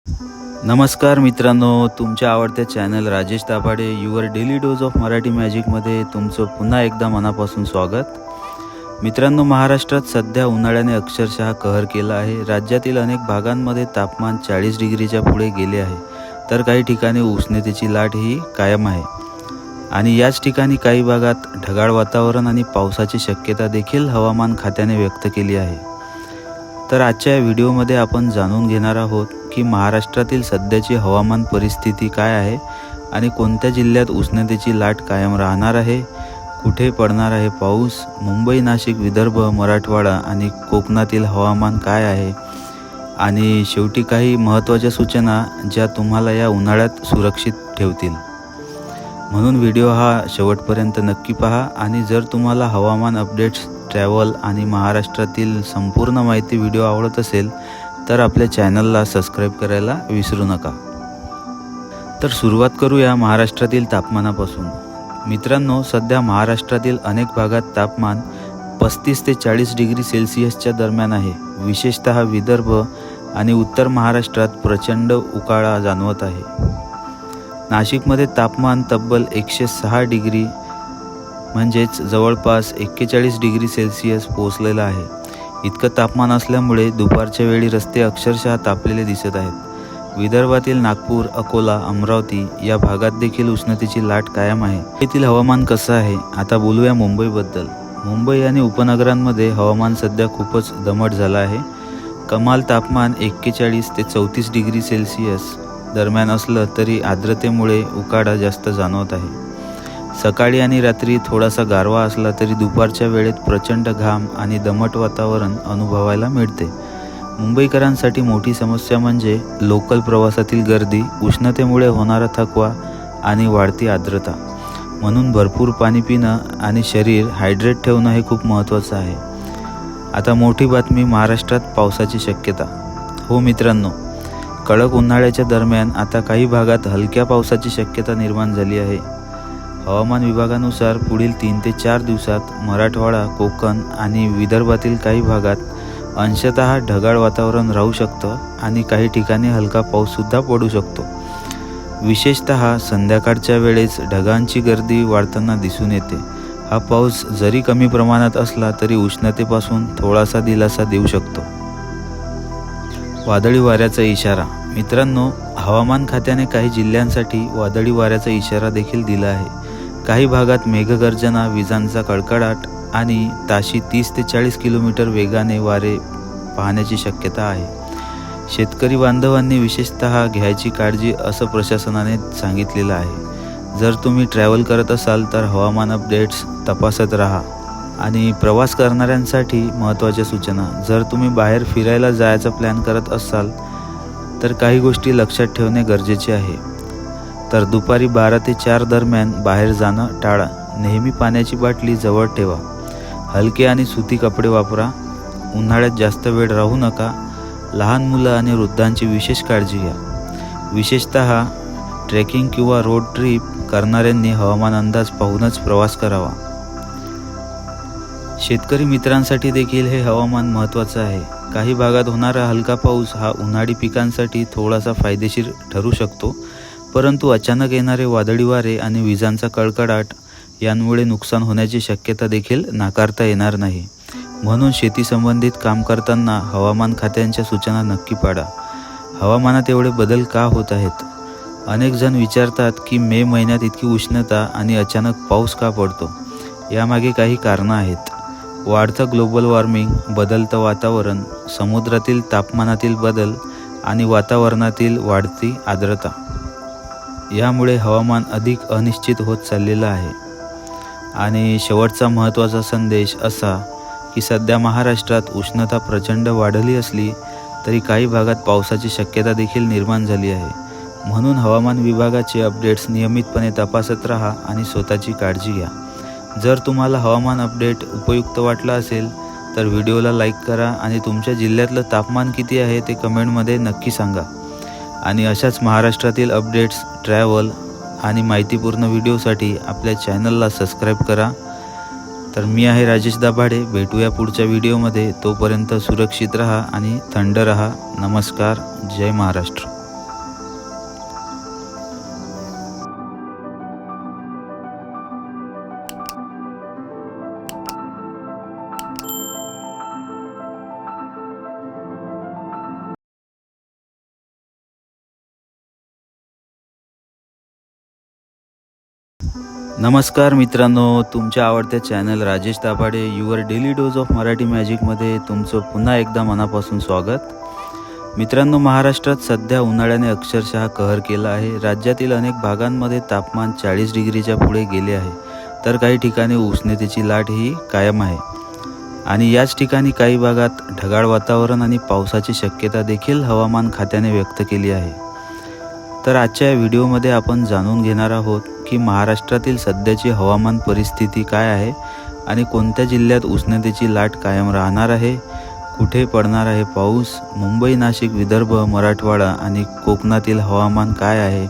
नमस्कार मित्रांनो, तुमच्या आवडत्या channel Rajesh Dabhade your daily dose of Marathi मॅजिकमध्ये तुमचं पुन्हा एकदा मनापासून स्वागत। मित्रांनो, महाराष्ट्रात सध्या उन्हाळ्याने अक्षरशः कहर केला आहे। राज्यातील अनेक भागांमध्ये तापमान 40 डिग्रीच्या पुढे गेले आहे, तर काही ठिकाणी उष्णतेची लाट ही कायम आहे आणि याच ठिकाणी काही भागात ढगाळ वातावरण आणि पावसाची शक्यता देखील हवामान खात्याने व्यक्त केली आहे। तर आजच्या व्हिडिओमध्ये आपण जाणून घेणार आहोत की महाराष्ट्रातील सध्याची हवामान परिस्थिती काय आहे आणि कोणत्या जिल्ह्यात उष्णतेची लाट कायम राहणार आहे, कुठे पडणार आहे पाऊस, मुंबई, नाशिक, विदर्भ, मराठवाडा आणि कोकणातील हवामान काय आहे आणि शेवटी काही महत्त्वाच्या सूचना ज्या तुम्हाला या उन्हाळ्यात सुरक्षित ठेवतील। म्हणून व्हिडिओ हा शेवटपर्यंत नक्की पहा आणि जर तुम्हाला हवामान अपडेट्स, ट्रॅव्हल आणि महाराष्ट्रातील संपूर्ण माहिती व्हिडिओ आवडत असेल तर आपल्या चॅनलला सबस्क्राईब करायला विसरू नका। तर सुरुवात करूया महाराष्ट्रातील तापमानापासून। मित्रांनो, सध्या महाराष्ट्रातील अनेक भागात तापमान 35 ते 40 डिग्री सेल्सिअसच्या दरम्यान आहे। विशेषतः विदर्भ आणि उत्तर महाराष्ट्रात प्रचंड उकाळा जाणवत आहे। नाशिकमध्ये तापमान तब्बल 106 डिग्री म्हणजेच जवळपास 41 डिग्री सेल्सिअस पोहोचलेलं आहे। इतकं तापमान असल्यामुळे दुपारच्या वेळी रस्ते अक्षरशः तापलेले दिसत आहेत। विदर्भातील नागपूर, अकोला, अमरावती या भागात देखील उष्णतेची लाट कायम आहे। येथील हवामान कसं आहे? आता बोलूया मुंबईबद्दल। मुंबई आणि उपनगरांमध्ये हवामान सध्या खूपच दमट झालं आहे। कमाल तापमान 41 ते 34 डिग्री सेल्सिअस दरम्यान असलं तरी आर्द्रतेमुळे उकाडा जास्त जाणवत आहे। सकाळी आणि रात्री थोडासा गारवा असला तरी दुपारच्या वेळेत प्रचंड घाम आणि दमट वातावरण अनुभवायला मिळते। मुंबईकरांसाठी मोठी समस्या म्हणजे लोकल प्रवासातील गर्दी, उष्णतेमुळे होणारा थकवा आणि वाढती आर्द्रता। म्हणून भरपूर पाणी पिणं आणि शरीर हायड्रेट ठेवणं हे खूप महत्त्वाचं आहे। आता मोठी बातमी, महाराष्ट्रात पावसाची शक्यता। हो मित्रांनो, कडक उन्हाळ्याच्या दरम्यान आता काही भागात हलक्या पावसाची शक्यता निर्माण झाली आहे। हवामान विभागानुसार पुढील 3 ते 4 दिवसात मराठवाडा, कोकण आणि विदर्भातील काही भागात अंशतः ढगाळ वातावरण राहू शकतं आणि काही ठिकाणी हलका पाऊससुद्धा पडू शकतो। विशेषतः संध्याकाळच्या वेळेस ढगांची गर्दी वाढताना दिसून येते। हा पाऊस जरी कमी प्रमाणात असला तरी उष्णतेपासून थोडासा दिलासा देऊ शकतो। वादळी वाऱ्याचा इशारा। मित्रांनो, हवामान खात्याने काही जिल्ह्यांसाठी वादळी वाऱ्याचा इशारा देखील दिला आहे। काही भागात मेघगर्जना, विजांचा कडकडाट आणि ताशी 30 ते 40 किलोमीटर वेगाने वारे पाहण्याची शक्यता आहे। शेतकरी बांधवांनी विशेषतः घ्यायची काळजी असं प्रशासनाने सांगितलेलं आहे। जर तुम्ही ट्रॅव्हल करत असाल तर हवामान अपडेट्स तपासत राहा। आणि प्रवास करणाऱ्यांसाठी महत्त्वाच्या सूचना, जर तुम्ही बाहेर फिरायला जायचा प्लॅन करत असाल तर काही गोष्टी लक्षात ठेवणे गरजेचे आहे। तर दुपारी 12 ते 4 दरम्यान बाहेर जाणं टाळा। नेहमी पाण्याची बाटली जवळ ठेवा। हलके आणि सुती कपडे वापरा। उन्हाळ्यात जास्त वेळ राहू नका। लहान मुलं आणि वृद्धांची विशेष काळजी घ्या। विशेषतः ट्रेकिंग किंवा रोड ट्रिप करणाऱ्यांनी हवामान अंदाज पाहूनच प्रवास करावा। शेतकरी मित्रांसाठी देखील हे हवामान महत्त्वाचं आहे। काही भागात होणारा हलका पाऊस हा उन्हाळी पिकांसाठी थोडासा फायदेशीर ठरू शकतो, परंतु अचानक येणारे वादळी वारे आणि विजांचा कडकडाट यांमुळे नुकसान होण्याची शक्यता देखील नाकारता येणार नाही। म्हणून शेती संबंधित काम करताना हवामान खात्यांच्या सूचना नक्की पाळा। हवामानात एवढे बदल का होत आहेत? अनेक जण विचारतात की मे महिन्यात इतकी उष्णता आणि अचानक पाऊस का पडतो? यामागे काही कारणं आहेत। वाढतं ग्लोबल वॉर्मिंग, बदलतं वातावरण, समुद्रातील तापमानातील बदल आणि वातावरणातील वाढती आर्द्रता यामुळे हवामान अधिक अनिश्चित होत चाललेलं आहे। आणि शेवटचा महत्त्वाचा संदेश असा की सध्या महाराष्ट्रात उष्णता प्रचंड वाढली असली तरी काही भागात पावसाची शक्यता देखील निर्माण झाली आहे। म्हणून हवामान विभागाचे अपडेट्स नियमितपणे तपासत राहा आणि स्वतःची काळजी घ्या। जर तुम्हाला हवामान अपडेट उपयुक्त वाटला असेल तर व्हिडिओला लाईक करा आणि तुमच्या जिल्ह्यातलं तापमान किती आहे ते कमेंटमध्ये नक्की सांगा। आणि अशाच महाराष्ट्रातील अपडेट्स, ट्रॅव्हल आणि माहितीपूर्ण व्हिडिओसाठी आपल्या चॅनलला सबस्क्राईब करा। तर मी आहे राजेश दाभाडे, भेटूया पुढच्या व्हिडिओमध्ये। तोपर्यंत सुरक्षित रहा आणि थंड रहा। नमस्कार, जय महाराष्ट्र। नमस्कार मित्रांनो, तुमच्या आवडत्या channel Rajesh Dabhade your daily dose of Marathi मॅजिकमध्ये तुमचं पुन्हा एकदा मनापासून स्वागत. मित्रांनो, महाराष्ट्रात सध्या उन्हाळ्याने अक्षरशः कहर केला आहे. राज्यातील अनेक भागांमध्ये तापमान 40 डिग्रीच्या पुढे गेले आहे, तर काही ठिकाणी उष्णतेची लाट ही कायम आहे. आणि याच ठिकाणी काही भागात ढगाळ वातावरण आणि पावसाची शक्यता देखील हवामान खात्याने व्यक्त केली आहे. तर आजच्या या व्हिडिओमध्ये आपण जाणून घेणार आहोत की महाराष्ट्रातील सध्याची हवामान परिस्थिती काय आहे आणि कोणत्या जिल्ह्यात उष्णतेची लाट कायम राहणार आहे, कुठे पडणार आहे पाऊस, मुंबई, नाशिक, विदर्भ, मराठवाडा आणि कोकणातील हवामान काय आहे,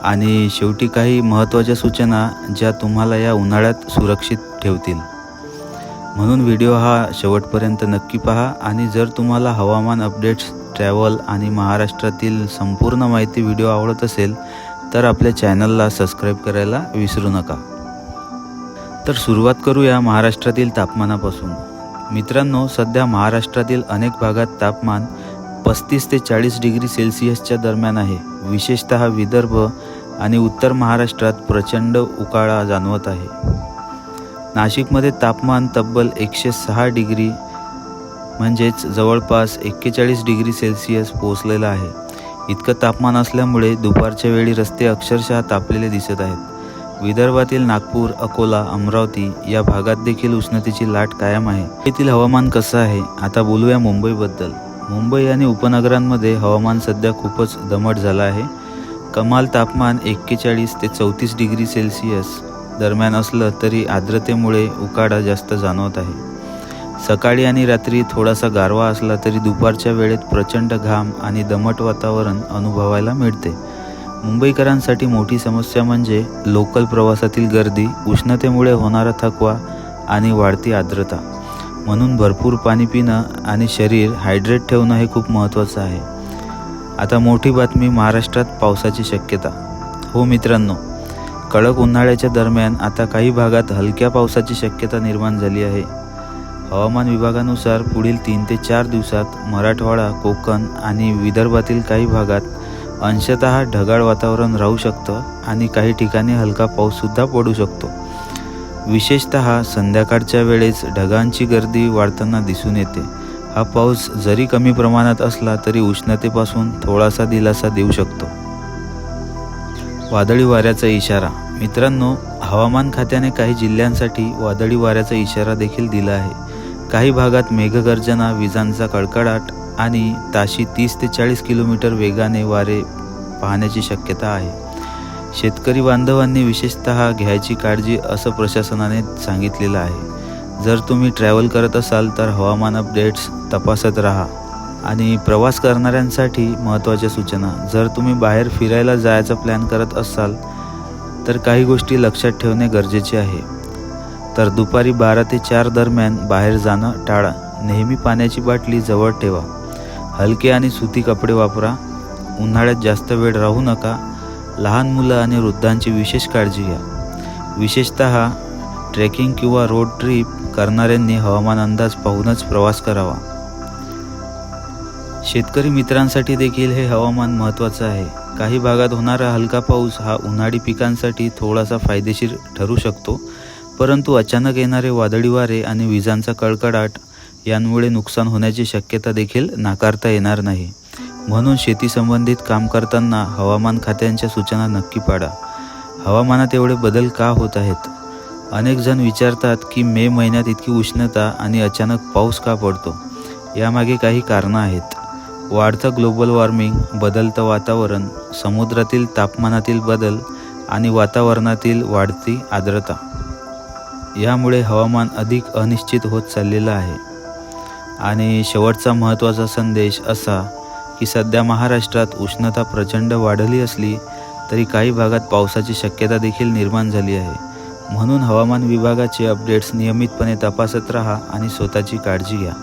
आणि शेवटी काही महत्त्वाच्या सूचना ज्या तुम्हाला या उन्हाळ्यात सुरक्षित ठेवतील. म्हणून व्हिडिओ हा शेवटपर्यंत नक्की पहा. आणि जर तुम्हाला हवामान अपडेट्स, ट्रॅव्हल आणि महाराष्ट्रातील संपूर्ण माहिती व्हिडिओ आवडत असेल तर आपल्या चॅनलला सबस्क्राईब करायला विसरू नका. तर सुरुवात करूया महाराष्ट्रातील तापमानापासून. मित्रांनो, सध्या महाराष्ट्रातील अनेक भागात तापमान 35 ते 40 डिग्री सेल्सिअसच्या दरम्यान आहे. विशेषतः विदर्भ आणि उत्तर महाराष्ट्रात प्रचंड उकाळा जाणवत आहे. नाशिकमध्ये तापमान तब्बल 106 डिग्री म्हणजेच जवळपास 41 डिग्री सेल्सिअस पोहोचलेलं आहे. इतकं तापमान असल्यामुळे दुपारच्या वेळी रस्ते अक्षरशः तापलेले दिसत आहेत. विदर्भातील नागपूर, अकोला, अमरावती या भागात देखील उष्णतेची लाट कायम आहे. येथील हवामान कसं आहे? आता बोलूया मुंबईबद्दल. मुंबई आणि उपनगरांमध्ये हवामान सध्या खूपच दमट झालं आहे. कमाल तापमान 41 ते 34 डिग्री सेल्सिअस दरम्यान असलं तरी आर्द्रतेमुळे उकाडा जास्त जाणवत आहे. सकाळी आणि रात्री थोडासा गारवा असला तरी दुपारच्या वेळेत प्रचंड घाम आणि दमट वातावरण अनुभवायला मिळते. मुंबईकरांसाठी मोठी समस्या म्हणजे लोकल प्रवासातील गर्दी, उष्णतेमुळे होणारा थकवा आणि वाढती आर्द्रता. म्हणून भरपूर पाणी पिणं आणि शरीर हायड्रेट ठेवणं हे खूप महत्त्वाचं आहे. आता मोठी बातमी, महाराष्ट्रात पावसाची शक्यता. हो मित्रांनो, कडक उन्हाळ्याच्या दरम्यान आता काही भागात हलक्या पावसाची शक्यता निर्माण झाली आहे. हवामान विभागानुसार पुढील 3 ते 4 दिवसात मराठवाडा, कोकण आणि विदर्भातील काही भागात अंशतः ढगाळ वातावरण राहू शकतं आणि काही ठिकाणी हलका पाऊससुद्धा पडू शकतो. विशेषतः संध्याकाळच्या वेळेस ढगांची गर्दी वाढताना दिसून येते. हा पाऊस जरी कमी प्रमाणात असला तरी उष्णतेपासून थोडासा दिलासा देऊ शकतो. वादळी वाऱ्याचा इशारा. मित्रांनो, हवामान खात्याने काही जिल्ह्यांसाठी वादळी वाऱ्याचा इशारा देखील दिला आहे. काही भागात मेघगर्जना, विजांचा कडकडाट आणि ताशी 30 ते 40 किलोमीटर वेगाने वारे पाहण्याची शक्यता आहे. शेतकरी बांधवांनी विशेषतः घ्यायची काळजी असं प्रशासनाने सांगितलेलं आहे. जर तुम्ही ट्रॅव्हल करत असाल तर हवामान अपडेट्स तपासत राहा. आणि प्रवास करणाऱ्यांसाठी महत्त्वाच्या सूचना. जर तुम्ही बाहेर फिरायला जायचा प्लॅन करत असाल तर काही गोष्टी लक्षात ठेवणे गरजेचे आहे. तर दुपारी 12 ते 4 दरम्यान बाहेर जाणं टाळा. नेहमी पाण्याची बाटली जवळ ठेवा. हलके आणि सुती कपडे वापरा. उन्हाळ्यात जास्त वेळ राहू नका. लहान मुलं आणि वृद्धांची विशेष काळजी घ्या. विशेषतः ट्रेकिंग किंवा रोड ट्रिप करणाऱ्यांनी हवामान अंदाज पाहूनच प्रवास करावा. शेतकरी मित्रांसाठी देखील हे हवामान महत्त्वाचं आहे. काही भागात होणारा हलका पाऊस हा उन्हाळी पिकांसाठी थोडासा फायदेशीर ठरू शकतो, परंतु अचानक येणारे वादळी वारे आणि विजांचा कडकडाट यांमुळे नुकसान होण्याची शक्यता देखील नाकारता येणार नाही. म्हणून शेती संबंधित काम करताना हवामान खात्यांच्या सूचना नक्की पाळा. हवामानात एवढे बदल का होत आहेत? अनेक जण विचारतात की मे महिन्यात इतकी उष्णता आणि अचानक पाऊस का पडतो? यामागे काही कारणं आहेत. वाढतं ग्लोबल वॉर्मिंग, बदलतं वातावरण, समुद्रातील तापमानातील बदल आणि वातावरणातील वाढती आर्द्रता यामुळे हवामान अधिक अनिश्चित होत चाललेलं आहे. आणि शेवटचा महत्त्वाचा संदेश असा की सध्या महाराष्ट्रात उष्णता प्रचंड वाढली असली तरी काही भागात पावसाची शक्यता देखील निर्माण झाली आहे. म्हणून हवामान विभागाचे अपडेट्स नियमितपणे तपासत राहा आणि स्वतःची काळजी घ्या.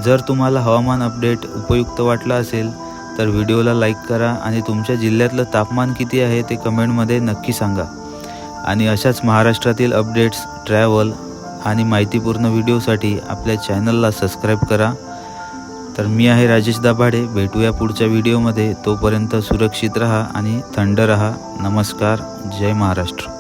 जर तुम्हाला हवामान अपडेट उपयुक्त वाटला असेल तर व्हिडिओला लाईक करा आणि तुमच्या जिल्ह्यातलं तापमान किती आहे ते कमेंटमध्ये नक्की सांगा. आणि अशाच महाराष्ट्रातील अपडेट्स, ट्रॅव्हल आणि माहितीपूर्ण व्हिडिओसाठी आपल्या चॅनलला सबस्क्राईब करा. तर मी आहे राजेश दाभाडे. भेटूया पुढच्या व्हिडिओमध्ये. तोपर्यंत सुरक्षित रहा आणि थंड रहा. नमस्कार. जय महाराष्ट्र.